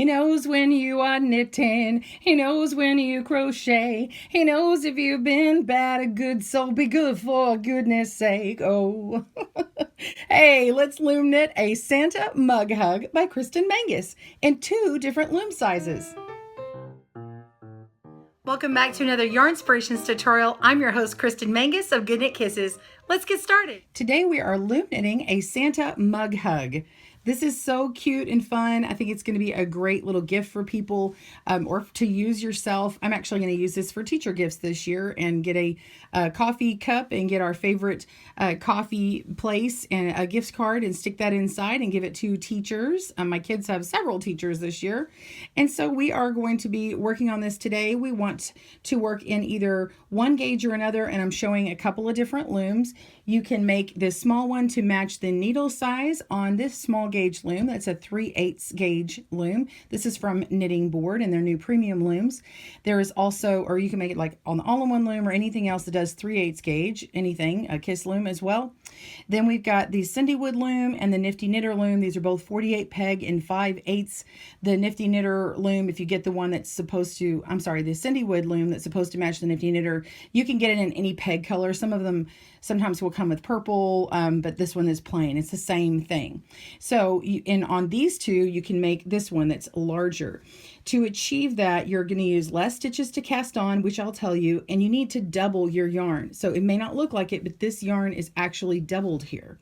He knows when you are knitting. He knows when you crochet. He knows if you've been bad or good, so be good for goodness sake. Oh. Hey, let's loom knit a Santa mug hug by Kristen in 2 different loom sizes. Welcome back to another Yarn Inspirations tutorial. I'm your host, Kristen Mangus of GoodKnit Kisses. Let's get started. Today we are loom knitting a Santa mug hug. This is so cute and fun. I think it's going to be a great little gift for people or to use yourself. I'm actually going to use this for teacher gifts this year and get a coffee cup and get our favorite coffee place and a gift card and stick that inside and give it to teachers. My kids have several teachers this year. And so we are going to be working on this today. We want to work in either one gauge or another, and I'm showing a couple of different looms. You can make this small one to match the needle size on this small gauge loom. That's a 3/8 gauge loom. This is from Knitting Board and their new premium looms. There is also, or you can make it like on the all-in-one loom or anything else that does 3/8 gauge, anything, a Kiss loom as well. Then we've got the Cindy Wood loom and the Nifty Knitter loom. These are both 48 peg and 5/8. The Nifty Knitter loom, if you get the one that's supposed to, the Cindy Wood loom that's supposed to match the Nifty Knitter, you can get it in any peg color. Some of them sometimes will come with purple, but this one is plain. It's the same thing. So on these two, you can make this one that's larger. To achieve that, you're going to use less stitches to cast on, which I'll tell you, and you need to double your yarn. So it may not look like it, but this yarn is actually doubled here.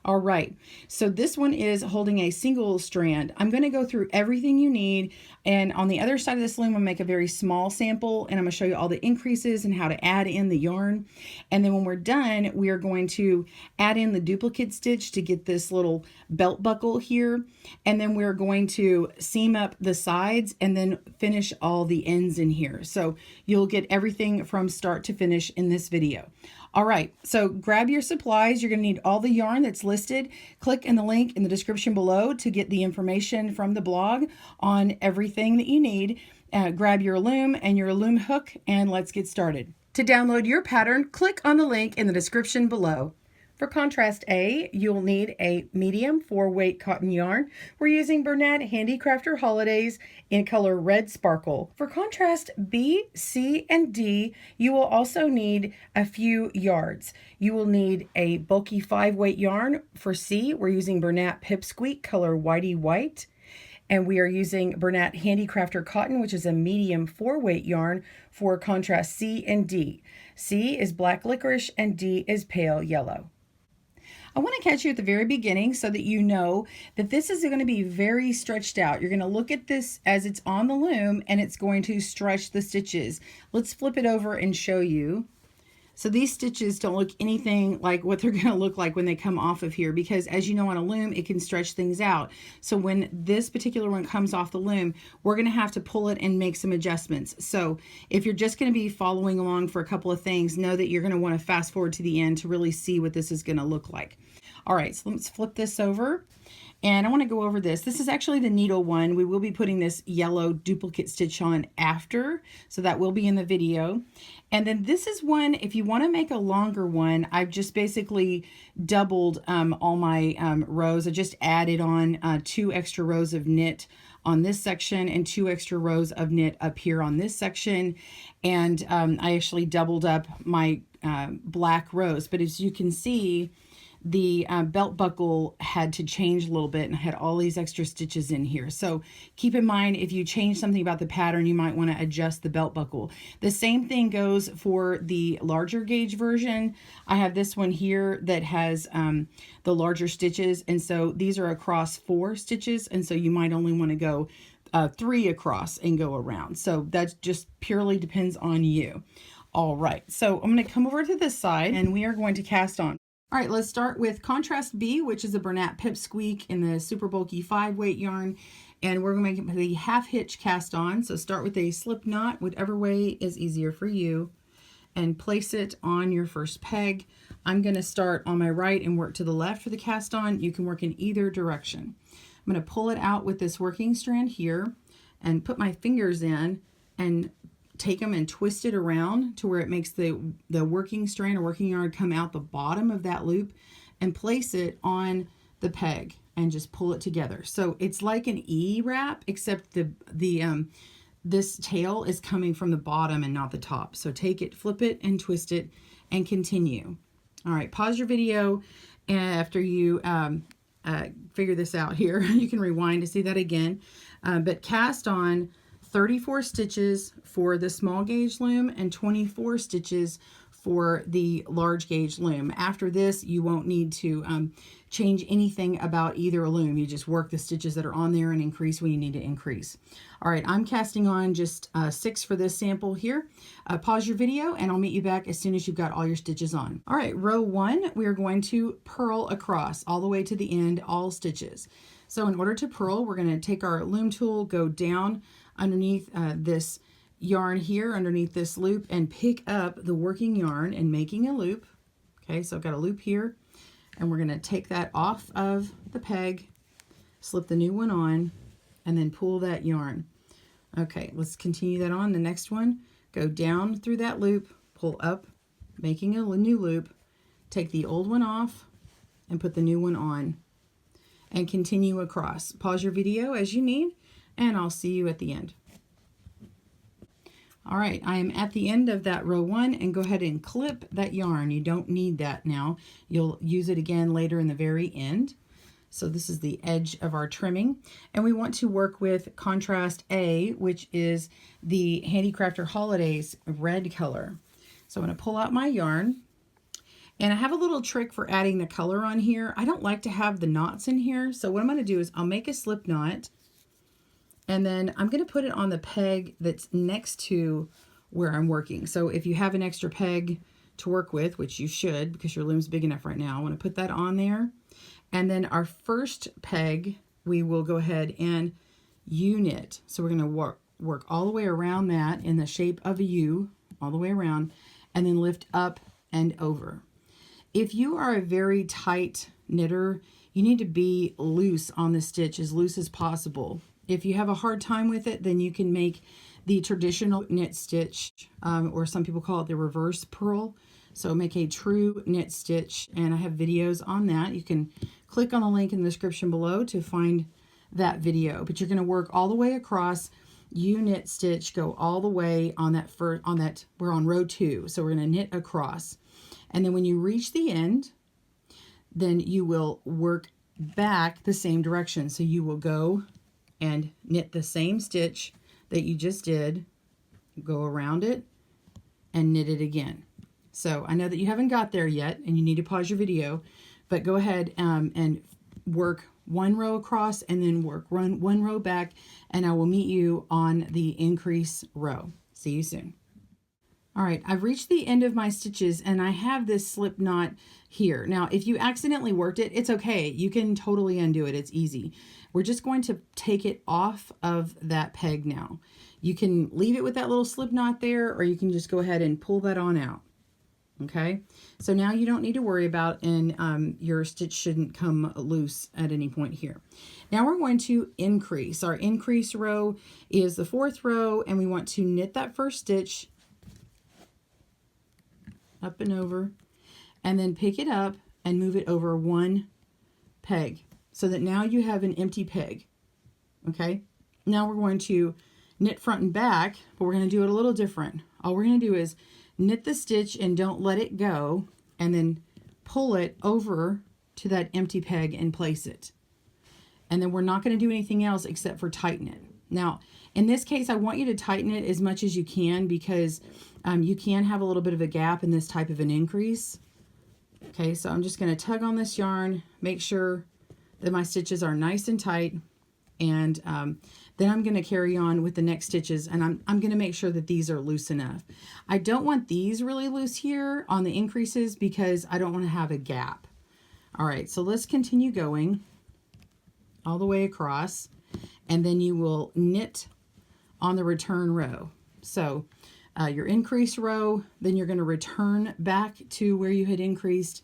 All right, so this one is holding a single strand. I'm going to go through everything you need, and on the other side of this loom, I'm going to make a very small sample, and I'm going to show you all the increases and how to add in the yarn. And then when we're done, we are going to add in the duplicate stitch to get this little belt buckle here, and then we're going to seam up the sides and then finish all the ends in here. So you'll get everything from start to finish in this video. All right, so grab your supplies. You're going to need all the yarn that's listed. Click in the link in the description below to get the information from the blog on everything that you need. Grab your loom and your loom hook, and let's get started. To download your pattern, click on the link in the description below. For contrast A, you'll need a medium 4-weight cotton yarn. We're using Bernat Handicrafter Holidays in color Red Sparkle. For contrast B, C, and D, you will also need a few yards. You will need a bulky 5-weight yarn. For C, we're using Bernat Pipsqueak color Whitey White. And we are using Bernat Handicrafter Cotton, which is a medium 4-weight yarn for contrast C and D. C is black licorice and D is pale yellow. I want to catch you at the very beginning so that you know that this is going to be very stretched out. You're going to look at this as it's on the loom and it's going to stretch the stitches. Let's flip it over and show you. So these stitches don't look anything like what they're going to look like when they come off of here, because as you know, on a loom, it can stretch things out. So when this particular one comes off the loom, we're going to have to pull it and make some adjustments. So if you're just going to be following along for a couple of things, know that you're going to want to fast forward to the end to really see what this is going to look like. All right, so let's flip this over. And I want to go over this. This is actually the needle one. We will be putting this yellow duplicate stitch on after, so that will be in the video. And then this is one, if you want to make a longer one, I've just basically doubled all my rows. I just added on 2 extra rows of knit on this section and 2 extra rows of knit up here on this section. And I actually doubled up my black rows. But as you can see, the belt buckle had to change a little bit and had all these extra stitches in here. So keep in mind, if you change something about the pattern, you might want to adjust the belt buckle. The same thing goes for the larger gauge version. I have this one here that has the larger stitches, and so these are across 4 stitches, and so you might only want to go 3 across and go around. So that just purely depends on you. All right, so I'm going to come over to this side and we are going to cast on. All right, let's start with contrast B, which is a Bernat Pipsqueak in the super bulky 5-weight yarn. And we're going to make the half hitch cast on. So start with a slip knot, whatever way is easier for you, and place it on your first peg. I'm going to start on my right and work to the left for the cast on. You can work in either direction. I'm going to pull it out with this working strand here and put my fingers in and take them and twist it around to where it makes the working strand or working yarn come out the bottom of that loop, and place it on the peg and just pull it together. So it's like an E wrap, except this tail is coming from the bottom and not the top. So take it, flip it, and twist it, and continue. All right, pause your video after you figure this out here. You can rewind to see that again. But cast on 34 stitches for the small gauge loom and 24 stitches for the large gauge loom. After this, you won't need to change anything about either loom. You just work the stitches that are on there and increase when you need to increase. All right, I'm casting on just 6 for this sample here. Pause your video and I'll meet you back as soon as you've got all your stitches on. All right, row 1, we are going to purl across all the way to the end, all stitches. So in order to purl, we're going to take our loom tool, go down underneath this yarn here, underneath this loop, and pick up the working yarn and making a loop. Okay, so I've got a loop here, and we're going to take that off of the peg, slip the new one on, and then pull that yarn. Okay, let's continue that on. The next one, go down through that loop, pull up, making a new loop, take the old one off, and put the new one on, and continue across. Pause your video as you need, and I'll see you at the end. All right, I am at the end of that row 1, and go ahead and clip that yarn. You don't need that now. You'll use it again later in the very end. So this is the edge of our trimming, and we want to work with contrast A, which is the Handicrafter Holidays red color. So I'm going to pull out my yarn, and I have a little trick for adding the color on here. I don't like to have the knots in here, so what I'm going to do is I'll make a slip knot, and then I'm going to put it on the peg that's next to where I'm working. So if you have an extra peg to work with, which you should because your loom's big enough right now, I want to put that on there. And then our first peg, we will go ahead and U-knit. So we're going to work all the way around that in the shape of a U, all the way around, and then lift up and over. If you are a very tight knitter, you need to be loose on the stitch, as loose as possible. If you have a hard time with it, then you can make the traditional knit stitch, or some people call it the reverse purl. So make a true knit stitch, and I have videos on that. You can click on the link in the description below to find that video. But you're going to work all the way across, U-knit stitch, go all the way on that we're on row 2. So we're going to knit across. And then when you reach the end, then you will work back the same direction. So you will go and knit the same stitch that you just did, go around it, and knit it again. So I know that you haven't got there yet and you need to pause your video, but go ahead and work one row across and then work one row back, and I will meet you on the increase row. See you soon. All right, I've reached the end of my stitches and I have this slip knot here. Now, if you accidentally worked it, it's okay. You can totally undo it. It's easy. We're just going to take it off of that peg now. You can leave it with that little slip knot there, or you can just go ahead and pull that on out. Okay, so now you don't need to worry about, and your stitch shouldn't come loose at any point here. Now we're going to increase. Our increase row is the 4th row, and we want to knit that first stitch up and over, and then pick it up and move it over one peg, so that now you have an empty peg. Okay, now we're going to knit front and back, but we're going to do it a little different. All we're going to do is knit the stitch and don't let it go, and then pull it over to that empty peg and place it. And then we're not going to do anything else except for tighten it. Now, in this case, I want you to tighten it as much as you can, because you can have a little bit of a gap in this type of an increase. Okay, so I'm just going to tug on this yarn, make sure that my stitches are nice and tight, and then I'm going to carry on with the next stitches, and I'm going to make sure that these are loose enough. I don't want these really loose here on the increases because I don't want to have a gap. All right, so let's continue going all the way across, and then you will knit on the return row. So your increase row, then you're going to return back to where you had increased,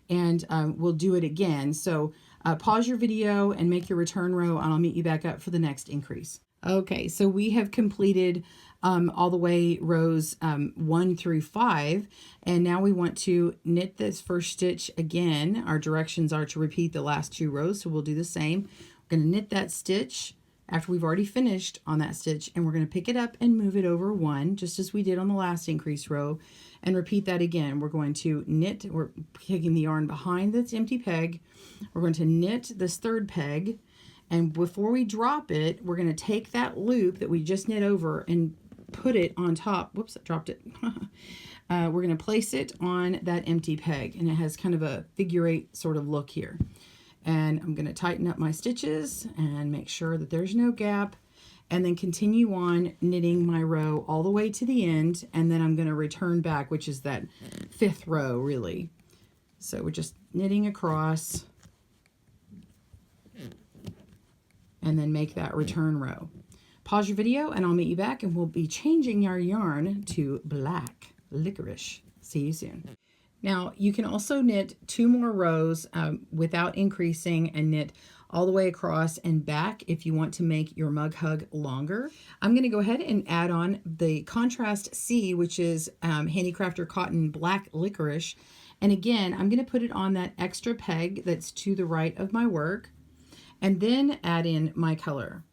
and we'll do it again. So pause your video and make your return row, and I'll meet you back up for the next increase. Okay, so we have completed all the way rows 1 through 5, and now we want to knit this first stitch again. Our directions are to repeat the last 2 rows, so we'll do the same. We're going to knit that stitch after we've already finished on that stitch, and we're going to pick it up and move it over 1, just as we did on the last increase row, and repeat that again. We're going to knit, we're taking the yarn behind this empty peg, we're going to knit this third peg, and before we drop it, we're going to take that loop that we just knit over and put it on top. Whoops, I dropped it. We're going to place it on that empty peg, and it has kind of a figure 8 sort of look here. And I'm going to tighten up my stitches and make sure that there's no gap, and then continue on knitting my row all the way to the end, and then I'm going to return back, which is that 5th row really. So we're just knitting across and then make that return row. Pause your video and I'll meet you back, and we'll be changing our yarn to black licorice. See you soon. Now you can also knit 2 more rows without increasing, and knit all the way across and back if you want to make your mug hug longer. I'm going to go ahead and add on the contrast C, which is Handicrafter Cotton Black Licorice. And again, I'm going to put it on that extra peg that's to the right of my work, and then add in my color.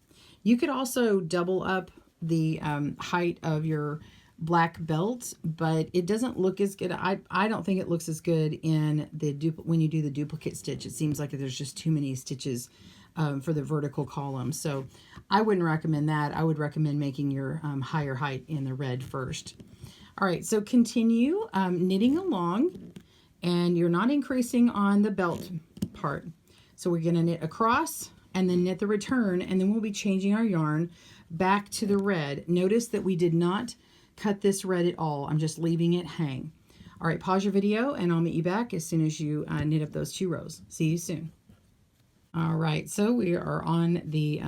You could also double up the height of your black belt, but it doesn't look as good. I don't think it looks as good in the when you do the duplicate stitch. It seems like there's just too many stitches for the vertical column. So I wouldn't recommend that. I would recommend making your higher height in the red first. All right, so continue knitting along, and you're not increasing on the belt part. So we're going to knit across and then knit the return, and then we'll be changing our yarn back to the red. Notice that we did not cut this red at all. I'm just leaving it hang. All right, pause your video and I'll meet you back as soon as you knit up those 2 rows. See you soon. All right, so we are on the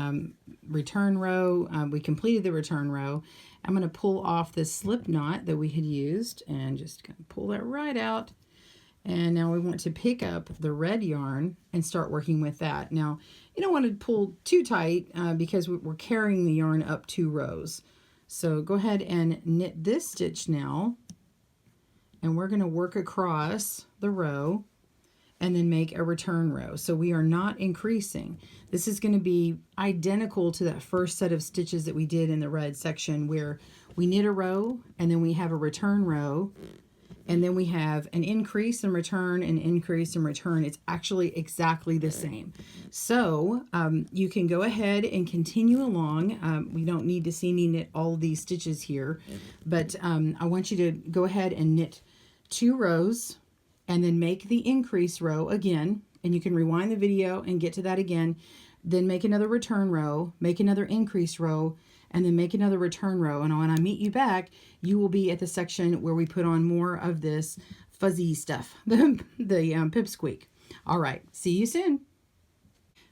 return row. We completed the return row. I'm going to pull off this slip knot that we had used and just kind of pull that right out. And now we want to pick up the red yarn and start working with that. Now, you don't want to pull too tight because we're carrying the yarn up 2 rows. So go ahead and knit this stitch now, and we're going to work across the row and then make a return row. So we are not increasing. This is going to be identical to that first set of stitches that we did in the red section, where we knit a row and then we have a return row, and then we have an increase and return, and increase and return. It's actually exactly the same. So you can go ahead and continue along. We don't need to see me knit all of these stitches here, but I want you to go ahead and knit 2 rows and then make the increase row again. And you can rewind the video and get to that again. Then make another return row, make another increase row, and then make another return row. And when I meet you back, you will be at the section where we put on more of this fuzzy stuff, the pipsqueak. All right, see you soon.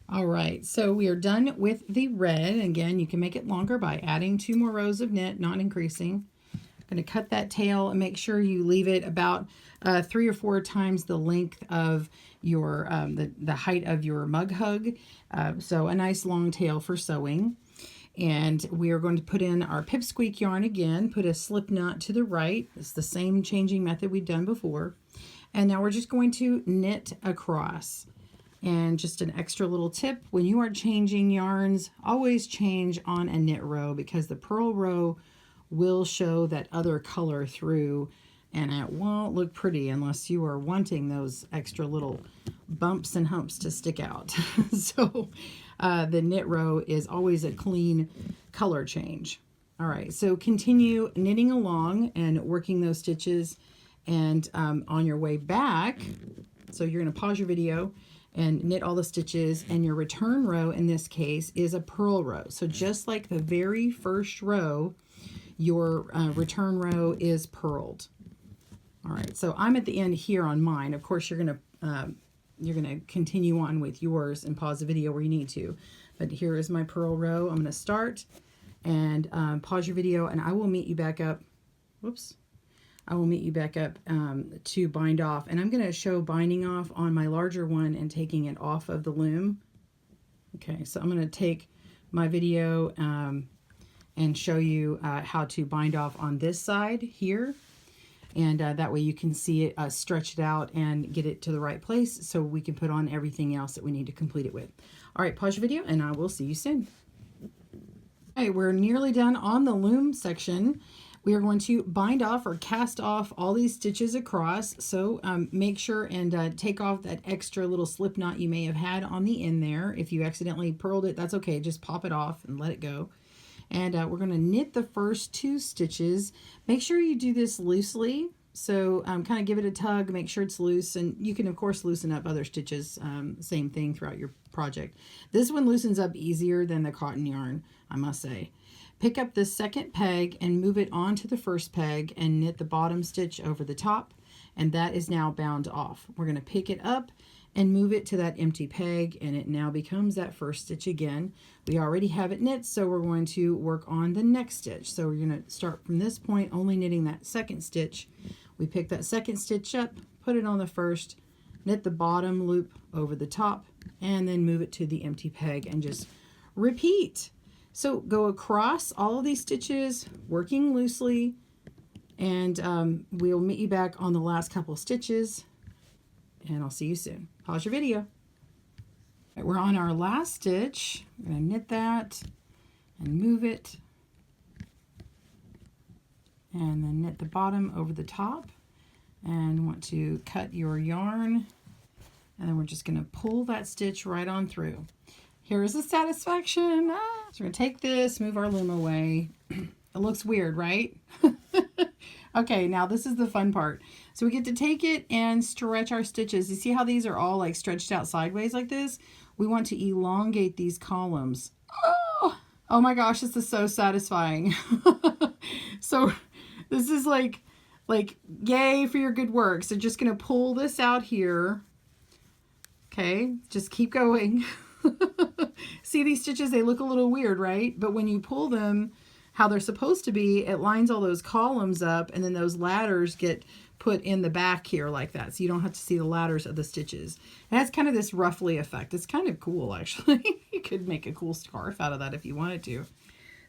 All right, so we are done with the red. Again, you can make it longer by adding 2 more rows of knit, not increasing. I'm going to cut that tail and make sure you leave it about 3 or 4 times the length of your the height of your mug hug. So a nice long tail for sewing. And we are going to put in our pipsqueak yarn again, put a slip knot to the right. It's the same changing method we've done before. And now we're just going to knit across. And just an extra little tip, when you are changing yarns, always change on a knit row, because the purl row will show that other color through, and it won't look pretty unless you are wanting those extra little bumps and humps to stick out. So the knit row is always a clean color change. All right, so continue knitting along and working those stitches, and on your way back, so you're going to pause your video and knit all the stitches, and your return row in this case is a purl row. So just like the very first row, your return row is purled. All right, so I'm at the end here on mine. Of course, you're gonna continue on with yours and pause the video where you need to. But here is my purl row. I'm gonna start and pause your video, and I will meet you back up. Whoops. I will meet you back up to bind off, and I'm gonna show binding off on my larger one and taking it off of the loom. Okay, so I'm gonna take my video and show you how to bind off on this side here. And that way you can see it, stretch it out and get it to the right place so we can put on everything else that we need to complete it with. All right, pause your video and I will see you soon. Okay, we're nearly done on the loom section. We are going to bind off or cast off all these stitches across. So make sure and take off that extra little slip knot you may have had on the end there. If you accidentally purled it, that's okay. Just pop it off and let it go. And we're going to knit the first 2 stitches. Make sure you do this loosely. So kind of give it a tug, make sure it's loose. And you can, of course, loosen up other stitches. Same thing throughout your project. This one loosens up easier than the cotton yarn, I must say. Pick up the second peg and move it onto the first peg and knit the bottom stitch over the top. And that is now bound off. We're going to pick it up and move it to that empty peg, and it now becomes that first stitch again. We already have it knit, so we're going to work on the next stitch. So we're going to start from this point, only knitting that second stitch. We pick that second stitch up, put it on the first, knit the bottom loop over the top, and then move it to the empty peg and just repeat. So go across all of these stitches, working loosely, and we'll meet you back on the last couple of stitches, and I'll see you soon. Pause your video. Right, we're on our last stitch. We're going to knit that and move it, and then knit the bottom over the top, and want to cut your yarn, and then we're just going to pull that stitch right on through. Here is the satisfaction. So we're going to take this, move our loom away. It looks weird, right? Okay, now this is the fun part. So we get to take it and stretch our stitches. You see how these are all like stretched out sideways like this? We want to elongate these columns. Oh my gosh, this is so satisfying. So this is like yay for your good work. So just going to pull this out here. Okay, just keep going. See these stitches, they look a little weird, right? But when you pull them how they're supposed to be, it lines all those columns up, and then those ladders get put in the back here like that, so you don't have to see the ladders of the stitches. It has kind of this ruffly effect. It's kind of cool, actually. You could make a cool scarf out of that if you wanted to.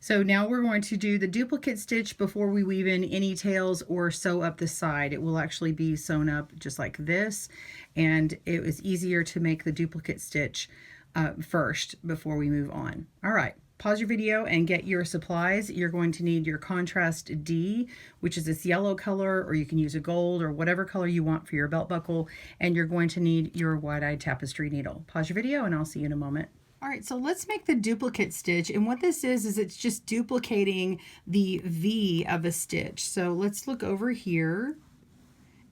So now we're going to do the duplicate stitch before we weave in any tails or sew up the side. It will actually be sewn up just like this, and it was easier to make the duplicate stitch first before we move on. All right, pause your video and get your supplies. You're going to need your contrast D, which is this yellow color, or you can use a gold or whatever color you want for your belt buckle, and you're going to need your wide-eyed tapestry needle. Pause your video and I'll see you in a moment. All right, so let's make the duplicate stitch, and what this is it's just duplicating the V of a stitch. So let's look over here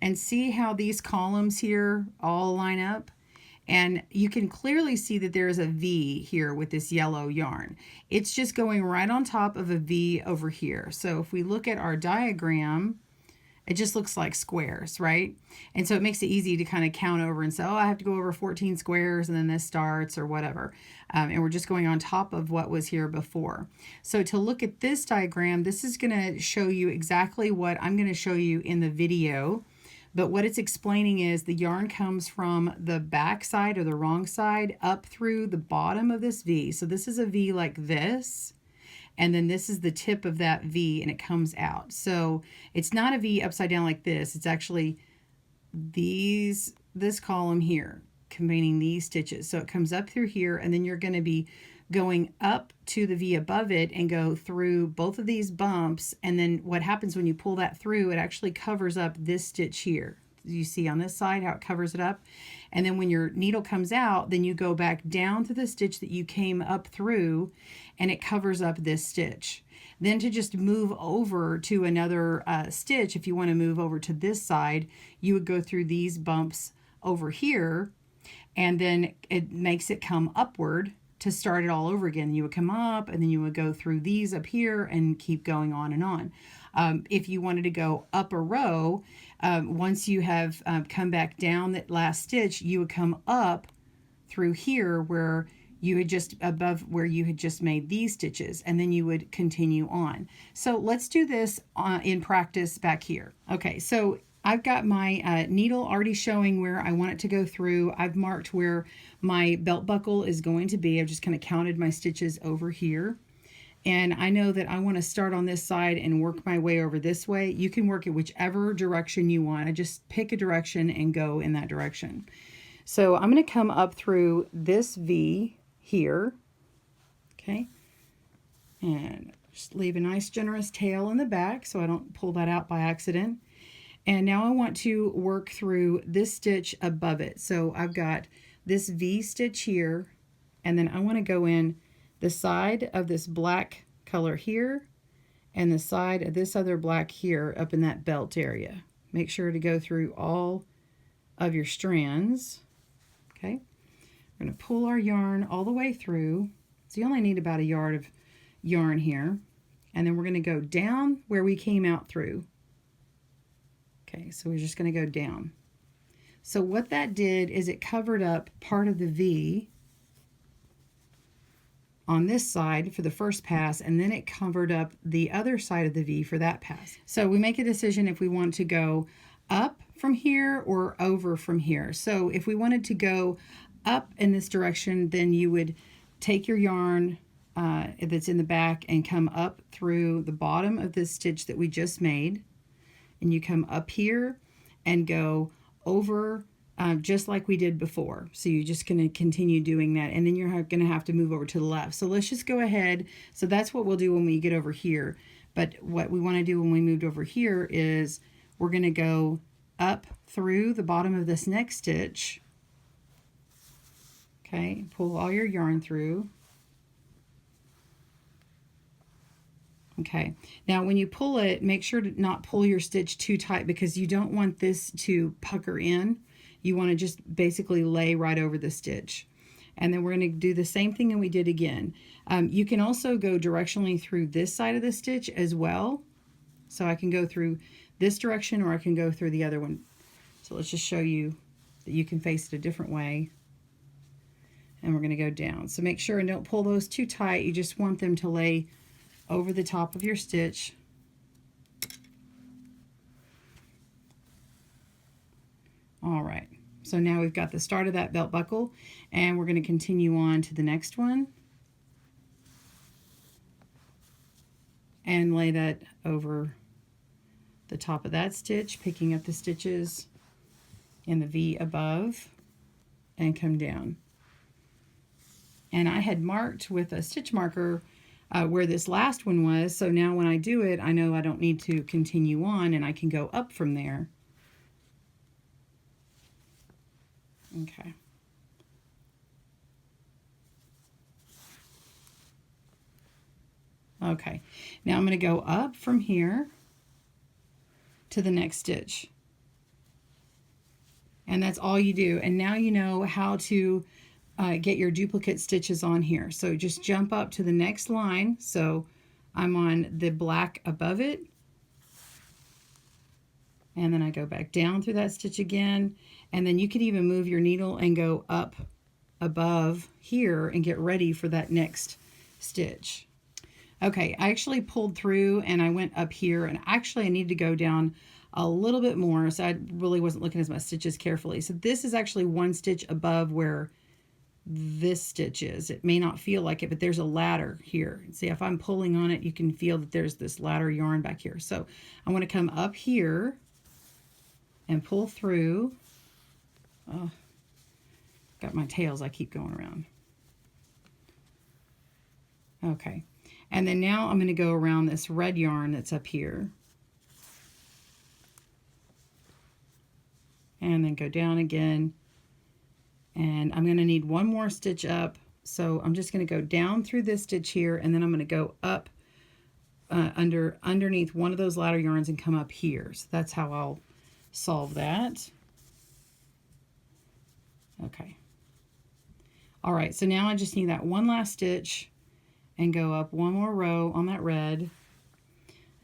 and see how these columns here all line up. And you can clearly see that there's a V here with this yellow yarn. It's just going right on top of a V over here. So if we look at our diagram, it just looks like squares, right? And so it makes it easy to kind of count over and say, oh, I have to go over 14 squares and then this starts or whatever. And we're just going on top of what was here before. So to look at this diagram, this is going to show you exactly what I'm going to show you in the video. But what it's explaining is the yarn comes from the back side or the wrong side up through the bottom of this V. So this is a V like this, and then this is the tip of that V, and it comes out. So it's not a V upside down like this. It's actually this column here combining these stitches. So it comes up through here, and then you're going to be going up to the V above it and go through both of these bumps, and then what happens when you pull that through, it actually covers up this stitch here. You see on this side how it covers it up, and then when your needle comes out, then you go back down to the stitch that you came up through, and it covers up this stitch. Then to just move over to another stitch, if you want to move over to this side, you would go through these bumps over here, and then it makes it come upward to start it all over again. You would come up, and then you would go through these up here and keep going on and on. If you wanted to go up a row, once you have come back down that last stitch, you would come up through here where you had just above where you had just made these stitches, and then you would continue on. So let's do this in practice back here. Okay, so I've got my needle already showing where I want it to go through. I've marked where my belt buckle is going to be. I've just kind of counted my stitches over here. And I know that I want to start on this side and work my way over this way. You can work it whichever direction you want. I just pick a direction and go in that direction. So I'm going to come up through this V here. Okay. And just leave a nice generous tail in the back so I don't pull that out by accident. And now I want to work through this stitch above it. So I've got this V stitch here, and then I want to go in the side of this black color here and the side of this other black here up in that belt area. Make sure to go through all of your strands. Okay, we're going to pull our yarn all the way through. So you only need about a yard of yarn here. And then we're going to go down where we came out through. Okay, so we're just going to go down. So what that did is it covered up part of the V on this side for the first pass, and then it covered up the other side of the V for that pass. So we make a decision if we want to go up from here or over from here. So if we wanted to go up in this direction, then you would take your yarn that's in the back and come up through the bottom of this stitch that we just made, and you come up here and go over just like we did before. So you're just going to continue doing that, and then you're going to have to move over to the left. So let's just go ahead. So that's what we'll do when we get over here. But what we want to do when we moved over here is we're going to go up through the bottom of this next stitch. Okay, pull all your yarn through. Okay, now when you pull it, make sure to not pull your stitch too tight because you don't want this to pucker in. You want to just basically lay right over the stitch. And then we're going to do the same thing that we did again. You can also go directionally through this side of the stitch as well. So I can go through this direction or I can go through the other one. So let's just show you that you can face it a different way. And we're going to go down. So make sure and don't pull those too tight. You just want them to lay over the top of your stitch. All right, so now we've got the start of that belt buckle, and we're going to continue on to the next one and lay that over the top of that stitch, picking up the stitches in the V above and come down. And I had marked with a stitch marker where this last one was, so now when I do it, I know I don't need to continue on and I can go up from there. Okay. Okay, now I'm going to go up from here to the next stitch. And that's all you do. And now you know how to get your duplicate stitches on here. So just jump up to the next line. So I'm on the black above it. And then I go back down through that stitch again. And then you could even move your needle and go up above here and get ready for that next stitch. Okay, I actually pulled through and I went up here, and actually I need to go down a little bit more, so I really wasn't looking at my stitches carefully. So this is actually one stitch above where this stitch is. It may not feel like it, but there's a ladder here. See, if I'm pulling on it, you can feel that there's this ladder yarn back here. So I want to come up here and pull through. Oh, got my tails, I keep going around. Okay, and then now I'm going to go around this red yarn that's up here. And then go down again. And I'm going to need one more stitch up. So I'm just going to go down through this stitch here, and then I'm going to go up underneath one of those ladder yarns and come up here. So that's how I'll solve that. Okay. All right, so now I just need that one last stitch and go up one more row on that red,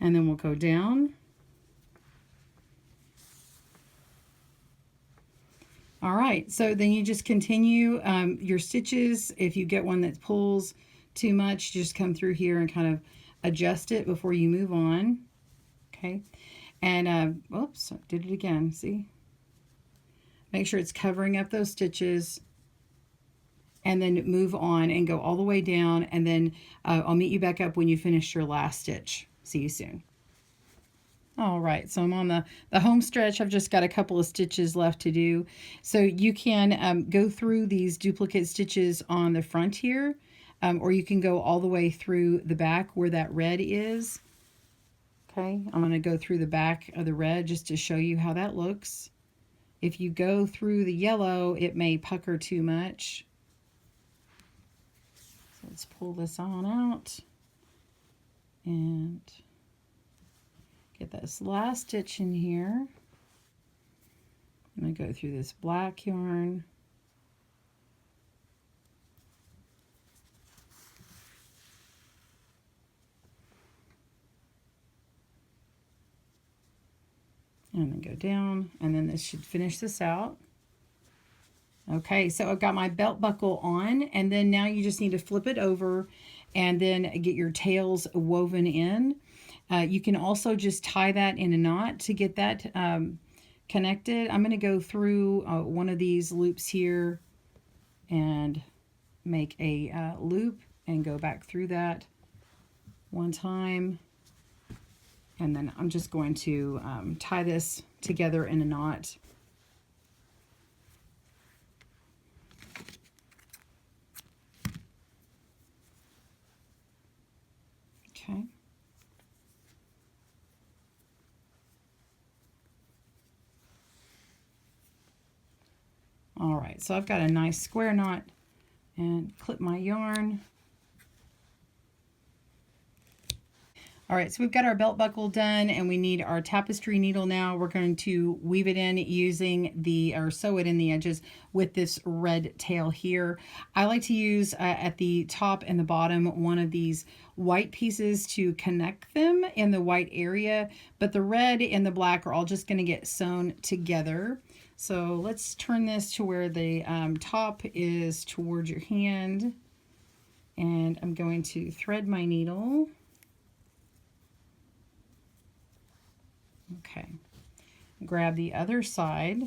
and then we'll go down. All right, so then you just continue your stitches. If you get one that pulls too much, just come through here and kind of adjust it before you move on. Okay, And, oops, I did it again, see? Make sure it's covering up those stitches, and then move on and go all the way down, and then I'll meet you back up when you finish your last stitch. See you soon. All right, so I'm on the home stretch. I've just got a couple of stitches left to do. So you can go through these duplicate stitches on the front here, or you can go all the way through the back where that red is. Okay, I'm going to go through the back of the red just to show you how that looks. If you go through the yellow, it may pucker too much. So let's pull this on out and get this last stitch in here. I'm going to go through this black yarn. And then go down, and then this should finish this out. Okay, so I've got my belt buckle on, and then now you just need to flip it over and then get your tails woven in. You can also just tie that in a knot to get that connected. I'm going to go through one of these loops here and make a loop and go back through that one time. And then I'm just going to tie this together in a knot. Okay. All right, so I've got a nice square knot and clip my yarn. All right, so we've got our belt buckle done, and we need our tapestry needle now. We're going to weave it in using or sew it in the edges with this red tail here. I like to use at the top and the bottom one of these white pieces to connect them in the white area, but the red and the black are all just going to get sewn together. So let's turn this to where the top is towards your hand, and I'm going to thread my needle. Okay, grab the other side,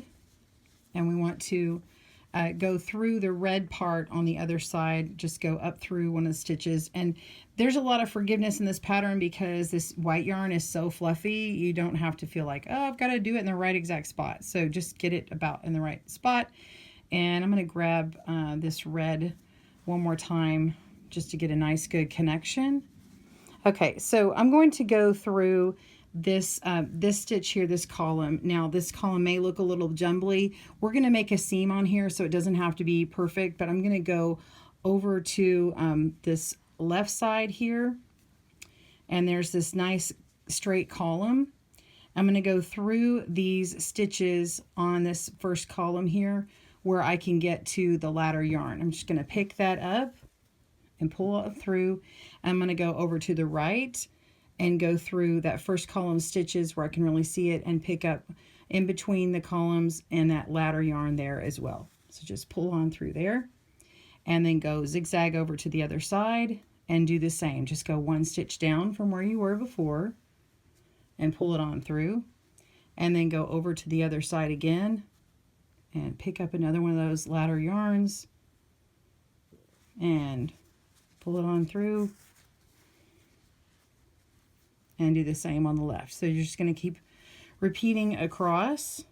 and we want to go through the red part on the other side, just go up through one of the stitches. And there's a lot of forgiveness in this pattern because this white yarn is so fluffy. You don't have to feel like, oh, I've got to do it in the right exact spot. So just get it about in the right spot. And I'm going to grab this red one more time just to get a nice good connection. Okay, so I'm going to go through this stitch here, this column. Now this column may look a little jumbly. We're going to make a seam on here so it doesn't have to be perfect, but I'm going to go over to this left side here, and there's this nice straight column. I'm going to go through these stitches on this first column here where I can get to the ladder yarn. I'm just going to pick that up and pull it through. I'm going to go over to the right and go through that first column stitches where I can really see it and pick up in between the columns and that ladder yarn there as well. So just pull on through there and then go zigzag over to the other side and do the same. Just go one stitch down from where you were before and pull it on through, and then go over to the other side again and pick up another one of those ladder yarns and pull it on through, and do the same on the left. So you're just going to keep repeating across.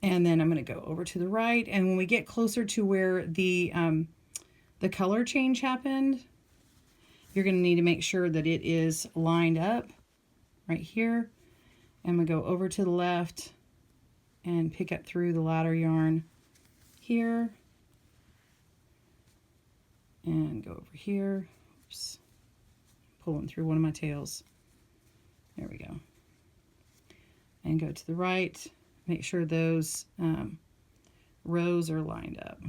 And then I'm going to go over to the right, and when we get closer to where the color change happened, you're going to need to make sure that it is lined up right here. I'm going to go over to the left and pick up through the ladder yarn here and go over here. Oops. Pulling through one of my tails. There we go. And go to the right. Make sure those rows are lined up.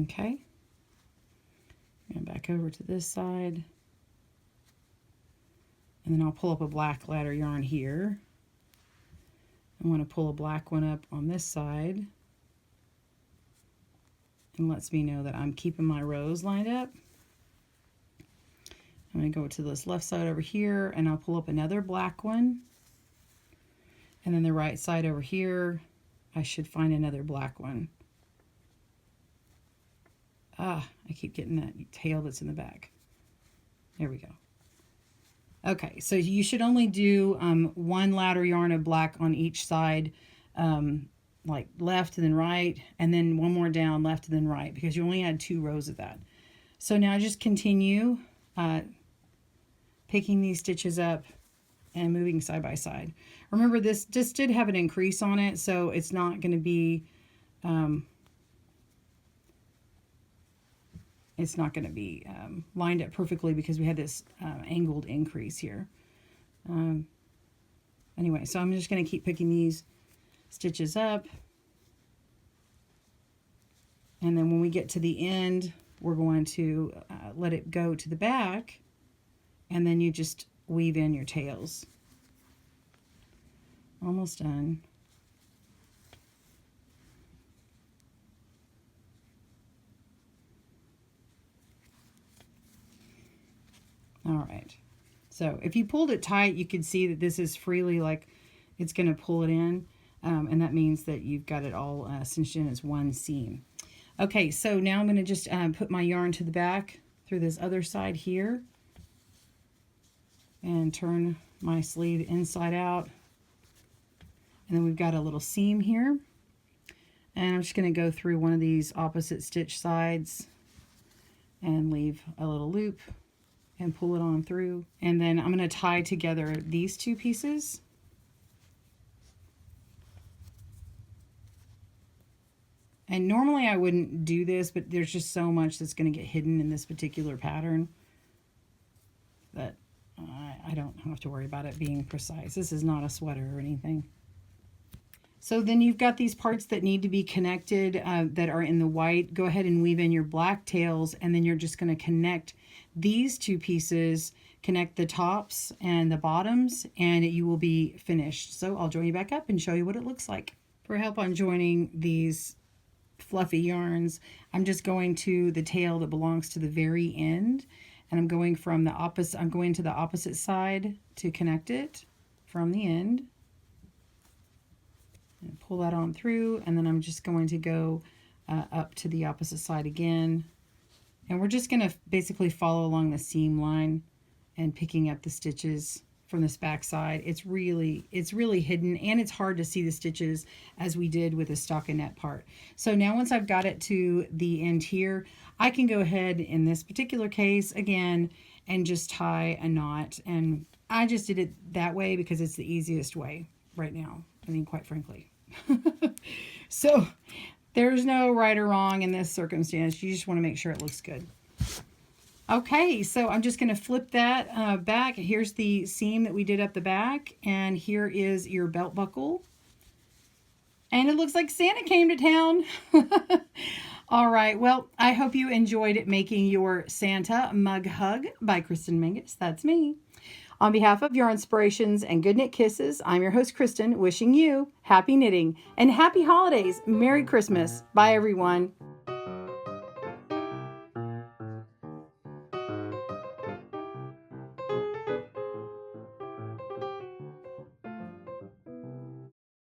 Okay. And back over to this side. And then I'll pull up a black ladder yarn here. I want to pull a black one up on this side. And lets me know that I'm keeping my rows lined up. I'm going to go to this left side over here, and I'll pull up another black one. And then the right side over here, I should find another black one. I keep getting that tail that's in the back. There we go. Okay, so you should only do one ladder yarn of black on each side, like left and then right, and then one more down, left and then right, because you only had 2 rows of that. So now just continue picking these stitches up and moving side by side. Remember, this just did have an increase on it, so it's not going to be lined up perfectly because we had this angled increase here. Anyway, so I'm just going to keep picking these stitches up. And then when we get to the end, we're going to let it go to the back. And then you just weave in your tails. Almost done. All right, so if you pulled it tight, you could see that this is freely, like it's going to pull it in, and that means that you've got it all cinched in as one seam. Okay, so now I'm going to just put my yarn to the back through this other side here and turn my sleeve inside out. And then we've got a little seam here, and I'm just going to go through one of these opposite stitch sides and leave a little loop and pull it on through. And then I'm going to tie together these 2 pieces. And normally I wouldn't do this, but there's just so much that's going to get hidden in this particular pattern that I don't have to worry about it being precise. This is not a sweater or anything. So then you've got these parts that need to be connected that are in the white. Go ahead and weave in your black tails, and then you're just going to connect these 2 pieces, connect the tops and the bottoms, and you will be finished. So I'll join you back up and show you what it looks like. For help on joining these fluffy yarns, I'm just going to the tail that belongs to the very end, and I'm going from the opposite, I'm going to the opposite side to connect it from the end. And pull that on through, and then I'm just going to go up to the opposite side again. And we're just going to basically follow along the seam line and picking up the stitches from this back side. It's really hidden, and it's hard to see the stitches as we did with the stockinette part. So now once I've got it to the end here, I can go ahead in this particular case again and just tie a knot. And I just did it that way because it's the easiest way right now. I mean, quite frankly. So there's no right or wrong in this circumstance. You just want to make sure it looks good. Okay, so I'm just going to flip that back. Here's the seam that we did up the back, and here is your belt buckle. And it looks like Santa came to town. All right, well, I hope you enjoyed making your Santa mug hug by Kristen Mangus. That's me. On behalf of Yarn Inspirations and GoodKnit Kisses, I'm your host, Kristen, wishing you happy knitting and happy holidays. Merry Christmas. Bye, everyone.